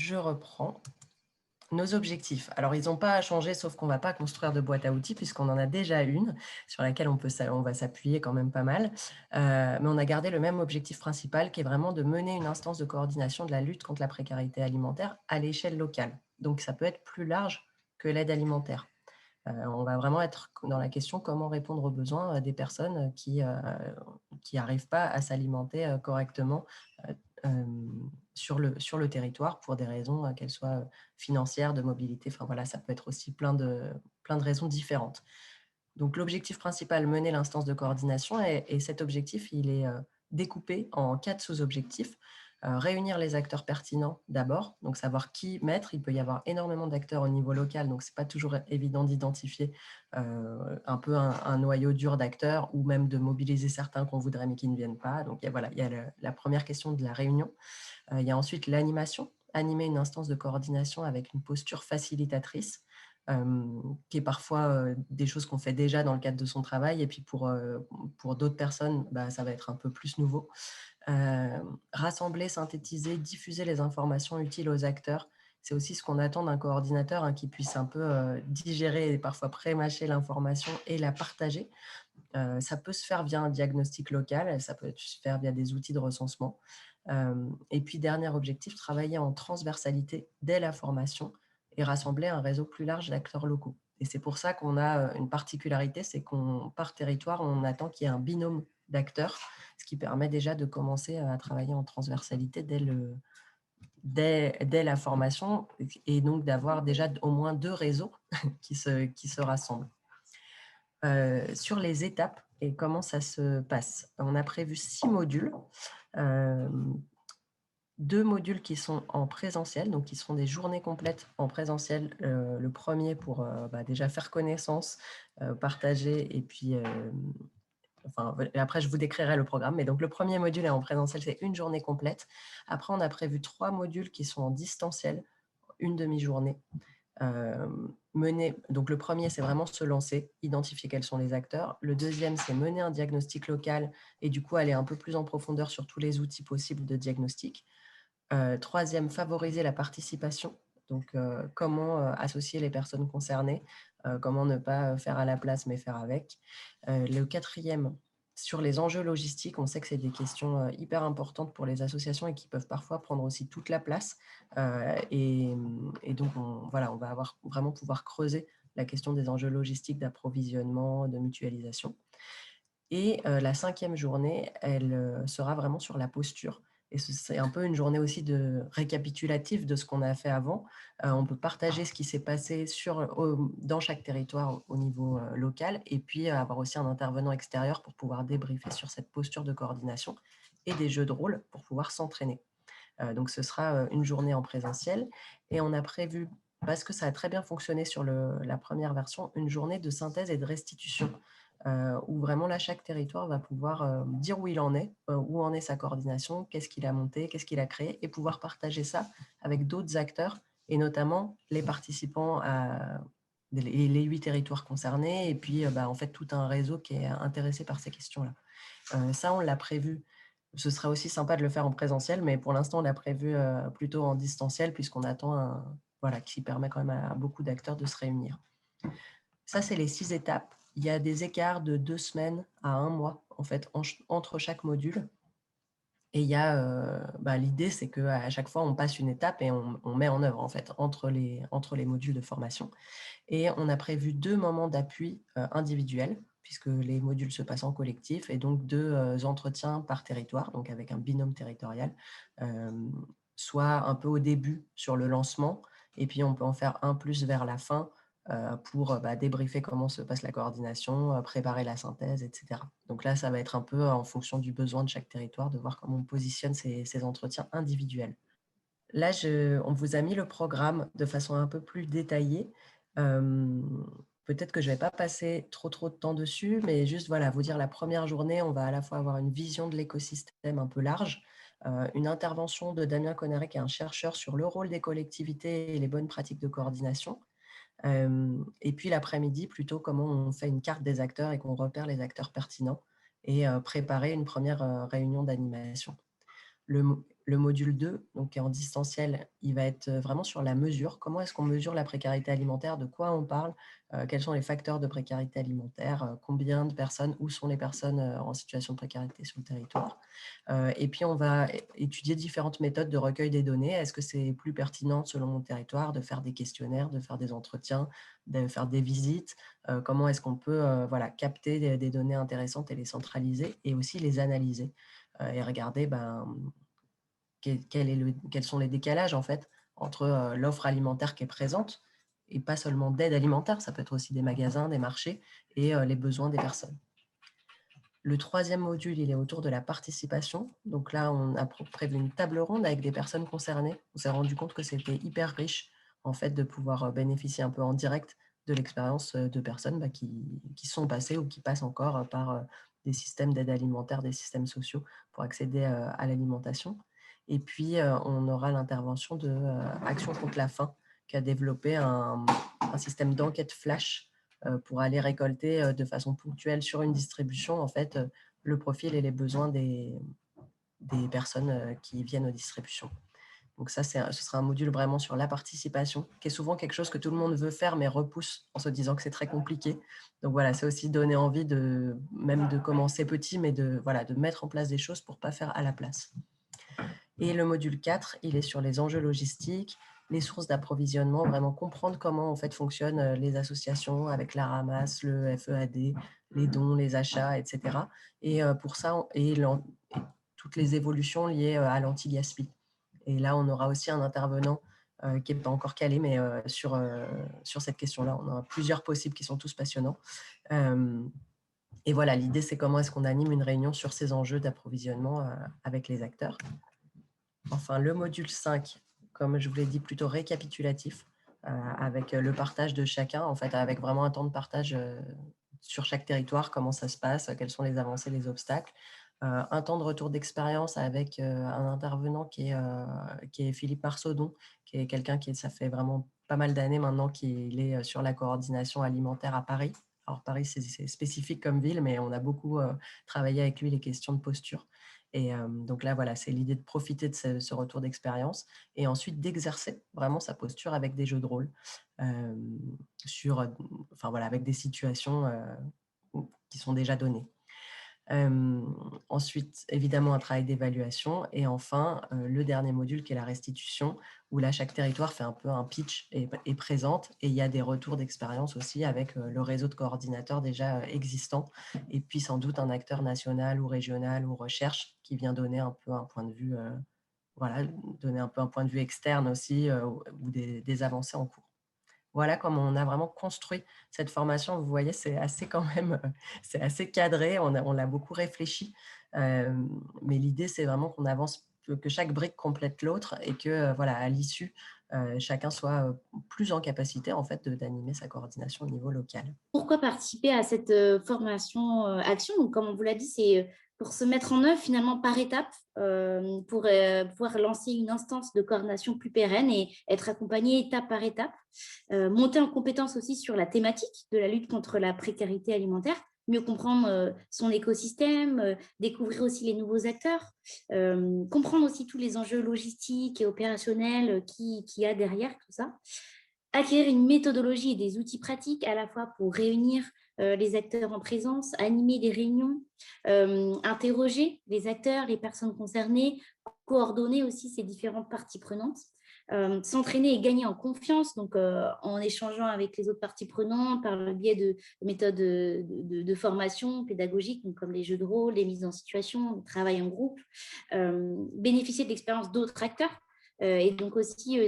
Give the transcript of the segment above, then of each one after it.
je reprends nos objectifs. Alors, ils n'ont pas changé, sauf qu'on ne va pas construire de boîte à outils puisqu'on en a déjà une sur laquelle on va s'appuyer quand même pas mal. Mais on a gardé le même objectif principal qui est vraiment de mener une instance de coordination de la lutte contre la précarité alimentaire à l'échelle locale. Donc, ça peut être plus large que l'aide alimentaire. On va vraiment être dans la question comment répondre aux besoins des personnes qui n'arrivent pas à s'alimenter correctement sur le territoire pour des raisons qu'elles soient financières, de mobilité. Enfin voilà, ça peut être aussi plein de raisons différentes. Donc l'objectif principal, mener l'instance de coordination, et cet objectif, il est découpé en 4 sous-objectifs. Réunir les acteurs pertinents d'abord, donc savoir qui mettre. Il peut y avoir énormément d'acteurs au niveau local, donc ce n'est pas toujours évident d'identifier un peu un noyau dur d'acteurs ou même de mobiliser certains qu'on voudrait mais qui ne viennent pas. Donc il y a la première question de la réunion. Il y a ensuite l'animation, animer une instance de coordination avec une posture facilitatrice, qui est parfois des choses qu'on fait déjà dans le cadre de son travail, et puis pour d'autres personnes, ça va être un peu plus nouveau. Rassembler, synthétiser, diffuser les informations utiles aux acteurs. C'est aussi ce qu'on attend d'un coordinateur, qui puisse un peu digérer et parfois pré-mâcher l'information et la partager. Ça peut se faire via un diagnostic local, ça peut se faire via des outils de recensement. Et puis, dernier objectif, travailler en transversalité dès la formation et rassembler un réseau plus large d'acteurs locaux. Et c'est pour ça qu'on a une particularité, c'est qu'on, par territoire, on attend qu'il y ait un binôme d'acteurs, ce qui permet déjà de commencer à travailler en transversalité dès la formation, et donc d'avoir déjà au moins 2 réseaux qui se rassemblent. Sur les étapes et comment ça se passe. On a prévu 6 modules. 2 modules qui sont en présentiel, donc qui seront des journées complètes en présentiel. Le premier pour déjà faire connaissance, partager, et puis après je vous décrirai le programme. Mais donc le premier module est en présentiel, c'est une journée complète. Après, on a prévu 3 modules qui sont en distanciel, une demi-journée. Donc le premier, c'est vraiment se lancer, identifier quels sont les acteurs. Le deuxième, c'est mener un diagnostic local et du coup aller un peu plus en profondeur sur tous les outils possibles de diagnostic. Troisième, favoriser la participation. Donc, comment associer les personnes concernées, comment ne pas faire à la place, mais faire avec. Le quatrième, sur les enjeux logistiques, on sait que c'est des questions hyper importantes pour les associations et qui peuvent parfois prendre aussi toute la place. Et donc, on va vraiment pouvoir creuser la question des enjeux logistiques, d'approvisionnement, de mutualisation. Et la 5e journée, elle sera vraiment sur la posture. Et c'est un peu une journée aussi récapitulative de ce qu'on a fait avant. On peut partager ce qui s'est passé dans chaque territoire au niveau local, et puis avoir aussi un intervenant extérieur pour pouvoir débriefer sur cette posture de coordination, et des jeux de rôle pour pouvoir s'entraîner. Donc ce sera une journée en présentiel, et on a prévu, parce que ça a très bien fonctionné sur la première version, une journée de synthèse et de restitution. Où vraiment là, chaque territoire va pouvoir dire où il en est, où en est sa coordination, qu'est-ce qu'il a monté, qu'est-ce qu'il a créé, et pouvoir partager ça avec d'autres acteurs, et notamment les participants les 8 territoires concernés, et puis en fait tout un réseau qui est intéressé par ces questions-là. Ça, on l'a prévu. Ce serait aussi sympa de le faire en présentiel, mais pour l'instant, on l'a prévu plutôt en distanciel, puisqu'on attend qui permet quand même à beaucoup d'acteurs de se réunir. Ça, c'est les 6 étapes. Il y a des écarts de 2 semaines à 1 mois, en fait, entre chaque module. Et il y a, l'idée, c'est qu'à chaque fois, on passe une étape et on met en œuvre, en fait, entre les modules de formation. Et on a prévu 2 moments d'appui individuels, puisque les modules se passent en collectif, et donc 2 entretiens par territoire, donc avec un binôme territorial, soit un peu au début sur le lancement, et puis on peut en faire un plus vers la fin, pour débriefer comment se passe la coordination, préparer la synthèse, etc. Donc là, ça va être un peu en fonction du besoin de chaque territoire, de voir comment on positionne ces entretiens individuels. Là, on vous a mis le programme de façon un peu plus détaillée. Peut-être que je ne vais pas passer trop de temps dessus, mais juste vous dire, la première journée, on va à la fois avoir une vision de l'écosystème un peu large, une intervention de Damien Conneré, qui est un chercheur sur le rôle des collectivités et les bonnes pratiques de coordination. Et puis l'après-midi, plutôt comment on fait une carte des acteurs et qu'on repère les acteurs pertinents, et préparer une première réunion d'animation. Le module 2, donc qui est en distanciel, il va être vraiment sur la mesure. Comment est-ce qu'on mesure la précarité alimentaire? De quoi on parle? Quels sont les facteurs de précarité alimentaire? Combien de personnes? Où sont les personnes en situation de précarité sur le territoire? Et puis, on va étudier différentes méthodes de recueil des données. Est-ce que c'est plus pertinent selon mon territoire de faire des questionnaires, de faire des entretiens, de faire des visites? Comment est-ce qu'on peut voilà, capter des données intéressantes et les centraliser et aussi les analyser et regarder quels sont les décalages en fait entre l'offre alimentaire qui est présente et pas seulement d'aide alimentaire, ça peut être aussi des magasins, des marchés et les besoins des personnes. Le troisième module, il est autour de la participation. Donc là, on a prévu une table ronde avec des personnes concernées. On s'est rendu compte que c'était hyper riche en fait de pouvoir bénéficier un peu en direct de l'expérience de personnes qui sont passées ou qui passent encore par des systèmes d'aide alimentaire, des systèmes sociaux pour accéder à l'alimentation. Et puis, on aura l'intervention de Action contre la faim, qui a développé un système d'enquête flash pour aller récolter de façon ponctuelle sur une distribution, en fait, le profil et les besoins des personnes qui viennent aux distributions. Donc ça, ce sera un module vraiment sur la participation, qui est souvent quelque chose que tout le monde veut faire, mais repousse en se disant que c'est très compliqué. Donc voilà, c'est aussi donner envie même de commencer petit, mais voilà, de mettre en place des choses pour ne pas faire à la place. Et le module 4, il est sur les enjeux logistiques, les sources d'approvisionnement, vraiment comprendre comment en fait fonctionnent les associations avec la ramasse, le FEAD, les dons, les achats, etc. Et pour ça, toutes les évolutions liées à l'anti-gaspi. Et là, on aura aussi un intervenant qui n'est pas encore calé, mais sur cette question-là, on en a plusieurs possibles qui sont tous passionnants. Et voilà, l'idée, c'est comment est-ce qu'on anime une réunion sur ces enjeux d'approvisionnement avec les acteurs. Enfin, le module 5, comme je vous l'ai dit, plutôt récapitulatif, avec le partage de chacun, en fait, avec vraiment un temps de partage sur chaque territoire, comment ça se passe, quelles sont les avancées, les obstacles. Un temps de retour d'expérience avec un intervenant qui est Philippe Marsaudon, qui est quelqu'un ça fait vraiment pas mal d'années maintenant qu'il est sur la coordination alimentaire à Paris. Alors Paris, c'est spécifique comme ville, mais on a beaucoup travaillé avec lui les questions de posture. Et donc là, voilà, c'est l'idée de profiter de ce retour d'expérience et ensuite d'exercer vraiment sa posture avec des jeux de rôle enfin, voilà, avec des situations qui sont déjà données. Ensuite, évidemment, un travail d'évaluation. Et enfin, le dernier module qui est la restitution, où là, chaque territoire fait un peu un pitch et présente. Et il y a des retours d'expérience aussi avec le réseau de coordinateurs déjà existant. Et puis, sans doute, un acteur national ou régional ou recherche qui vient donner un peu un point de vue, voilà, donner un peu un point de vue externe aussi ou des avancées en cours. Voilà comment on a vraiment construit cette formation. Vous voyez, c'est assez quand même, c'est assez cadré, on l'a beaucoup réfléchi. Mais l'idée, c'est vraiment qu'on avance, que chaque brique complète l'autre et que, voilà, à l'issue, chacun soit plus en capacité, en fait, d'animer sa coordination au niveau local. Pourquoi participer à cette formation action? Donc, comme on vous l'a dit, c'est pour se mettre en œuvre finalement par étapes, pour pouvoir lancer une instance de coordination plus pérenne et être accompagné étape par étape. Monter en compétence aussi sur la thématique de la lutte contre la précarité alimentaire, mieux comprendre son écosystème, découvrir aussi les nouveaux acteurs, comprendre aussi tous les enjeux logistiques et opérationnels qu'il y a derrière tout ça. Acquérir une méthodologie et des outils pratiques à la fois pour réunir les acteurs en présence, animer des réunions, interroger les acteurs, les personnes concernées, coordonner aussi ces différentes parties prenantes, s'entraîner et gagner en confiance, donc en échangeant avec les autres parties prenantes par le biais de méthodes de formation pédagogique, donc comme les jeux de rôle, les mises en situation, le travail en groupe, bénéficier de l'expérience d'autres acteurs. Et donc aussi,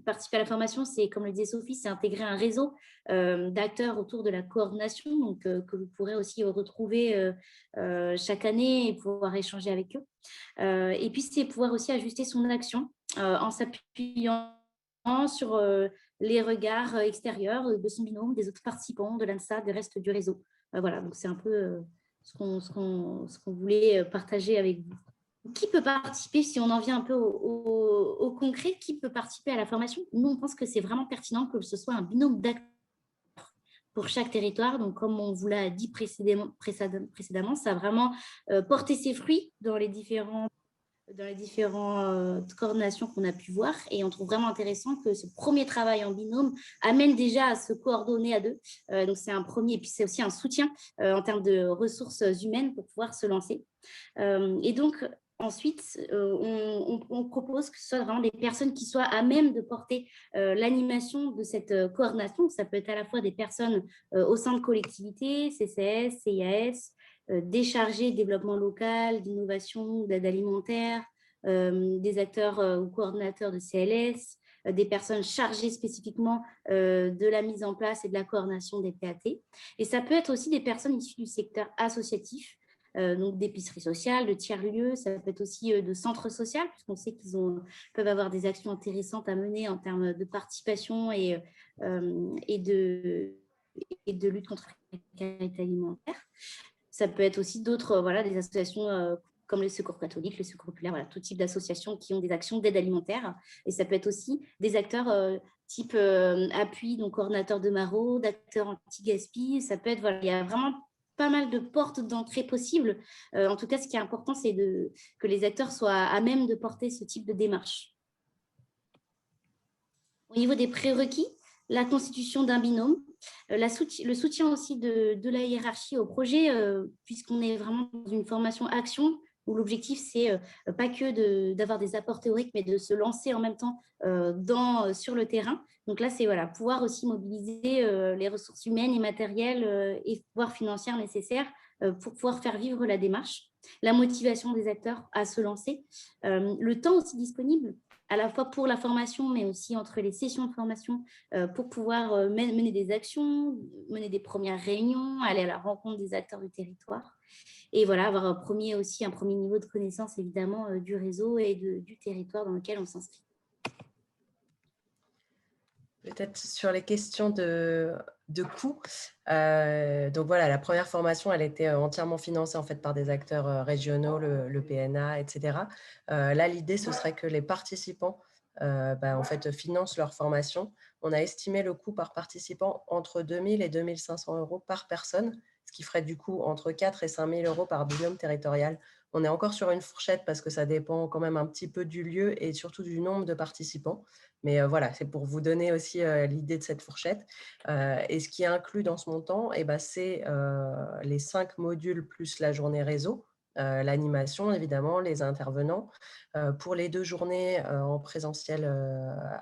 participer à la formation, c'est, comme le disait Sophie, c'est intégrer un réseau d'acteurs autour de la coordination, donc que vous pourrez aussi retrouver chaque année et pouvoir échanger avec eux. Et puis, c'est pouvoir aussi ajuster son action en s'appuyant sur les regards extérieurs de son binôme, des autres participants, de l'ANSA, des restes du réseau. Voilà, donc c'est un peu ce qu'on voulait partager avec vous. Qui peut participer, si on en vient un peu au concret, qui peut participer à la formation? Nous, on pense que c'est vraiment pertinent que ce soit un binôme d'acteurs pour chaque territoire. Donc, comme on vous l'a dit précédemment, ça a vraiment porté ses fruits dans les différents dans les différentes coordinations qu'on a pu voir. Et on trouve vraiment intéressant que ce premier travail en binôme amène déjà à se coordonner à deux. Donc, c'est un premier. Et puis, c'est aussi un soutien en termes de ressources humaines pour pouvoir se lancer. Et donc, ensuite, on propose que ce soit vraiment des personnes qui soient à même de porter l'animation de cette coordination. Ça peut être à la fois des personnes au sein de collectivités, CCS, CIAS, des chargés de développement local, d'innovation, d'aide alimentaire, des acteurs ou coordinateurs de CLS, des personnes chargées spécifiquement de la mise en place et de la coordination des PAT. Et ça peut être aussi des personnes issues du secteur associatif, donc d'épicerie sociale, de tiers-lieux, ça peut être aussi de centres sociaux, puisqu'on sait qu'ils peuvent avoir des actions intéressantes à mener en termes de participation et de lutte contre la précarité alimentaire. Ça peut être aussi d'autres, voilà, des associations comme le Secours catholique, le Secours populaire, voilà, tout type d'associations qui ont des actions d'aide alimentaire. Et ça peut être aussi des acteurs type appui, donc coordinateur de Maro, d'acteurs anti-gaspi. Ça peut être, voilà, il y a vraiment pas mal de portes d'entrée possibles. En tout cas, ce qui est important, c'est que les acteurs soient à même de porter ce type de démarche. Au niveau des prérequis, la constitution d'un binôme, le soutien aussi de la hiérarchie au projet, puisqu'on est vraiment dans une formation action, où l'objectif, c'est pas que d'avoir des apports théoriques, mais de se lancer en même temps sur le terrain. Donc là, c'est voilà, pouvoir aussi mobiliser les ressources humaines et matérielles et voire financières nécessaires pour pouvoir faire vivre la démarche. La motivation des acteurs à se lancer. Le temps aussi disponible, à la fois pour la formation, mais aussi entre les sessions de formation, pour pouvoir mener des actions, mener des premières réunions, aller à la rencontre des acteurs du territoire. Et voilà, avoir un premier niveau de connaissance, évidemment, du réseau et du territoire dans lequel on s'inscrit. Peut-être sur les questions de coûts. Donc voilà, la première formation, elle était entièrement financée en fait par des acteurs régionaux, le PNA, etc. Là, l'idée, ce serait que les participants en fait, financent leur formation. On a estimé le coût par participant entre 2 000 et 2 500 euros par personne, ce qui ferait du coup entre 4 et 5 000 euros par binôme territorial. On est encore sur une fourchette parce que ça dépend quand même un petit peu du lieu et surtout du nombre de participants. Mais voilà, c'est pour vous donner aussi l'idée de cette fourchette. Et ce qui est inclus dans ce montant, c'est les 5 modules plus la journée réseau, l'animation évidemment, les intervenants. Pour les 2 journées en présentiel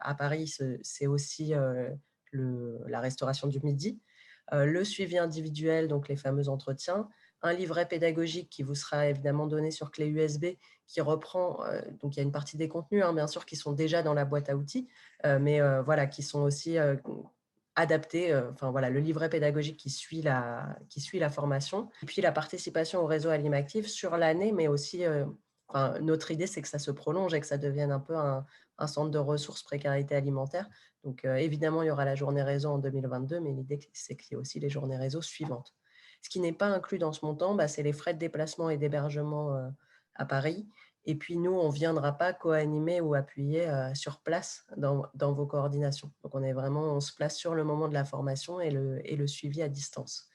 à Paris, c'est aussi la restauration du midi, le suivi individuel, donc les fameux entretiens, un livret pédagogique qui vous sera évidemment donné sur clé USB, qui reprend, donc il y a une partie des contenus, bien sûr, qui sont déjà dans la boîte à outils, mais voilà, qui sont aussi adaptés, enfin voilà, le livret pédagogique qui suit la formation, et puis la participation au réseau Alimaktiv sur l'année, mais aussi, notre idée, c'est que ça se prolonge et que ça devienne un peu un centre de ressources précarité alimentaire. Donc, évidemment, il y aura la journée réseau en 2022, mais l'idée, c'est qu'il y ait aussi les journées réseau suivantes. Ce qui n'est pas inclus dans ce montant, c'est les frais de déplacement et d'hébergement à Paris. Et puis, nous, on ne viendra pas co-animer ou appuyer sur place dans vos coordinations. Donc, on se place sur le moment de la formation et le suivi à distance.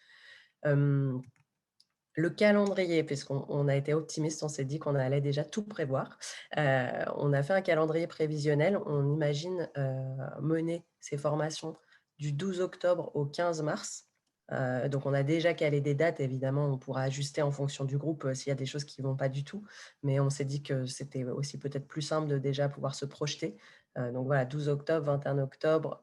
Le calendrier, puisqu'on a été optimiste, on s'est dit qu'on allait déjà tout prévoir. On a fait un calendrier prévisionnel. On imagine mener ces formations du 12 octobre au 15 mars. Donc, on a déjà calé des dates. Évidemment, on pourra ajuster en fonction du groupe s'il y a des choses qui ne vont pas du tout. Mais on s'est dit que c'était aussi peut-être plus simple de déjà pouvoir se projeter. Donc voilà, 12 octobre, 21 octobre.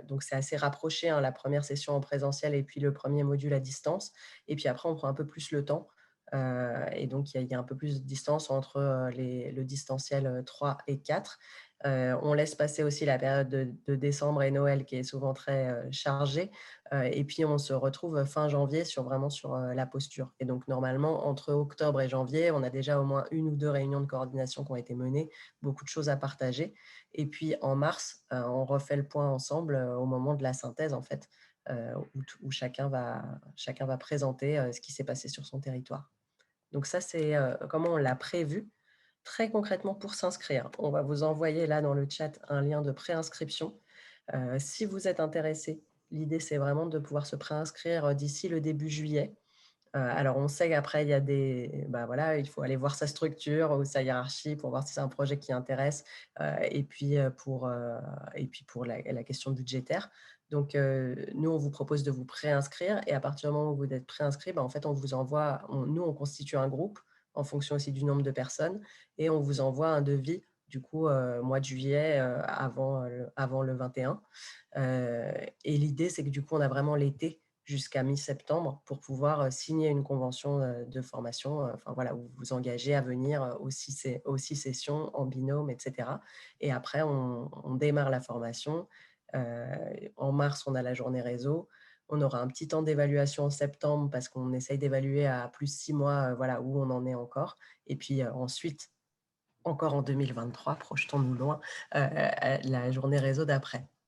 Donc, c'est assez rapproché, la première session en présentiel et puis le premier module à distance. Et puis après, on prend un peu plus le temps. Et donc, il y a un peu plus de distance entre le distanciel 3 et 4. On laisse passer aussi la période de décembre et Noël qui est souvent très chargée. Et puis, on se retrouve fin janvier vraiment sur la posture. Et donc, normalement, entre octobre et janvier, on a déjà au moins 1 ou 2 réunions de coordination qui ont été menées, beaucoup de choses à partager. Et puis, en mars, on refait le point ensemble au moment de la synthèse, en fait, où chacun va présenter ce qui s'est passé sur son territoire. Donc ça, c'est comment on l'a prévu. Très concrètement, pour s'inscrire, on va vous envoyer là dans le chat un lien de préinscription. Si vous êtes intéressé, l'idée, c'est vraiment de pouvoir se préinscrire d'ici le début juillet. Alors on sait qu'après il y a voilà, il faut aller voir sa structure ou sa hiérarchie pour voir si c'est un projet qui intéresse, et puis pour la question budgétaire. Donc nous, on vous propose de vous préinscrire et à partir du moment où vous êtes préinscrit, en fait, on vous envoie nous, on constitue un groupe en fonction aussi du nombre de personnes et on vous envoie un devis, du coup, mois de juillet, avant le 21. Et l'idée, c'est que du coup, on a vraiment l'été jusqu'à mi-septembre pour pouvoir, signer une convention, de formation, enfin voilà, où vous vous engagez à venir, aux 6 sessions en binôme et cetera et après on démarre la formation. En mars, on a la journée réseau. On aura un petit temps d'évaluation en septembre parce qu'on essaye d'évaluer à plus 6 mois, voilà, où on en est encore et puis, ensuite, encore en 2023, projetons-nous loin, la journée réseau d'après.